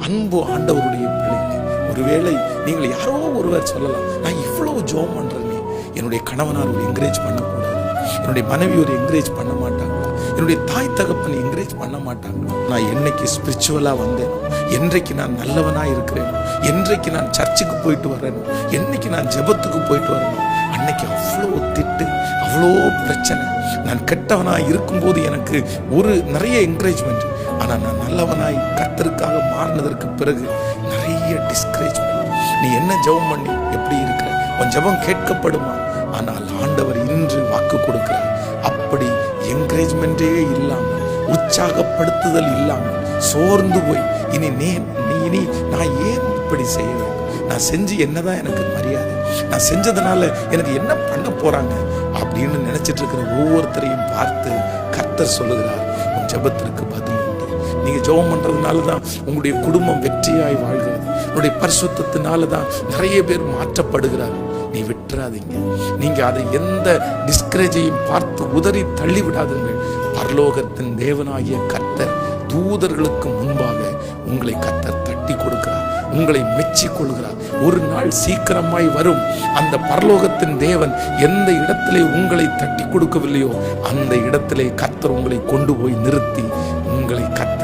அன்பு ஆண்டவருடைய பிள்ளைகளே, ஒருவேளை நீங்கள் யாரோ ஒருவர் சொல்லலாம், நான் இவ்வளவு ஜெபம் பண்றேனே, என்னுடைய கணவனார் ஒரு என்கரேஜ் பண்ணக்கூடாது, என்னுடைய மனைவி ஒரு என்கரேஜ் பண்ண மாட்டாங்களா, என்னுடைய தாய் தகப்பன் என்கரேஜ் பண்ண மாட்டாங்களா? நான் என்னைக்கு ஸ்பிரிச்சுவலா வந்தேனோ, என்றைக்கு நான் நல்லவனா இருக்கிறேனோ, என்றைக்கு நான் சர்ச்சுக்கு போயிட்டு வரேனோ, என்னைக்கு நான் ஜெபத்துக்கு போயிட்டு வரேனோ, அன்னைக்கு அவ்வளோ திட்டு, அவ்வளோ பிரச்சனை. நான் கெட்டவனாய் இருக்கும்போது எனக்கு நிறைய என்கரேஜ்மெண்ட். ஆனா நான் நல்லவனாய் கர்த்தருக்காக மாறினதற்கு பிறகு நிறைய டிஸ்கரேஜ்மெண்ட். நீ என்ன ஜெபம் பண்ணி எப்படி இருக்கிற, உன் ஜெபம் கேட்கப்படுமா? ஆனால் ஆண்டவர் இன்று வாக்கு கொடுக்கிறார், அப்படி என்கரேஜ்மெண்டே இல்லாமல், உற்சாகப்படுத்துதல் இல்லாமல், சோர்ந்து போய் இனி நான் ஏன் இப்படி செய்ய வேண்டும், நான் செஞ்சு என்னதான் எனக்கு மரியாதை, நான் செஞ்சதுனால எனக்கு என்ன பண்ண போறாங்க அப்படின்னு நினைச்சிட்டு இருக்கிற ஒவ்வொருத்தரையும் பார்த்து கர்த்தர் சொல்லுகிறார், உன் ஜெபத்திற்கு பதில் உண்டு. நீங்க ஜெபம் பண்றதுனால தான் உங்களுடைய குடும்பம் வெற்றியாய் வாழ்கிறது, உங்களுடைய பரிசுத்தத்தினால தான் நிறைய பேர் மாற்றப்படுகிறார். நீ விட்டுறாதீங்க, நீங்க அதை எந்த டிஸ்கரேஜையும் பார்த்து உதறி தள்ளி விடாதீர்கள். பரலோகத்தின் தேவனாகிய கர்த்தர் தூதர்களுக்கு முன்பாக உங்களை கர்த்தர் தட்டி கொடுக்கிறார், உங்களை மெச்சி கொள்கிறார். ஒரு நாள் சீக்கிரமாய் வரும், அந்த பரலோகத்தின் தேவன் எந்த இடத்திலே உங்களை தட்டி கொடுக்கவில்லையோ அந்த இடத்திலே கர்த்தர் உங்களை கொண்டு போய் நிறுத்தி உங்களை கர்த்தர்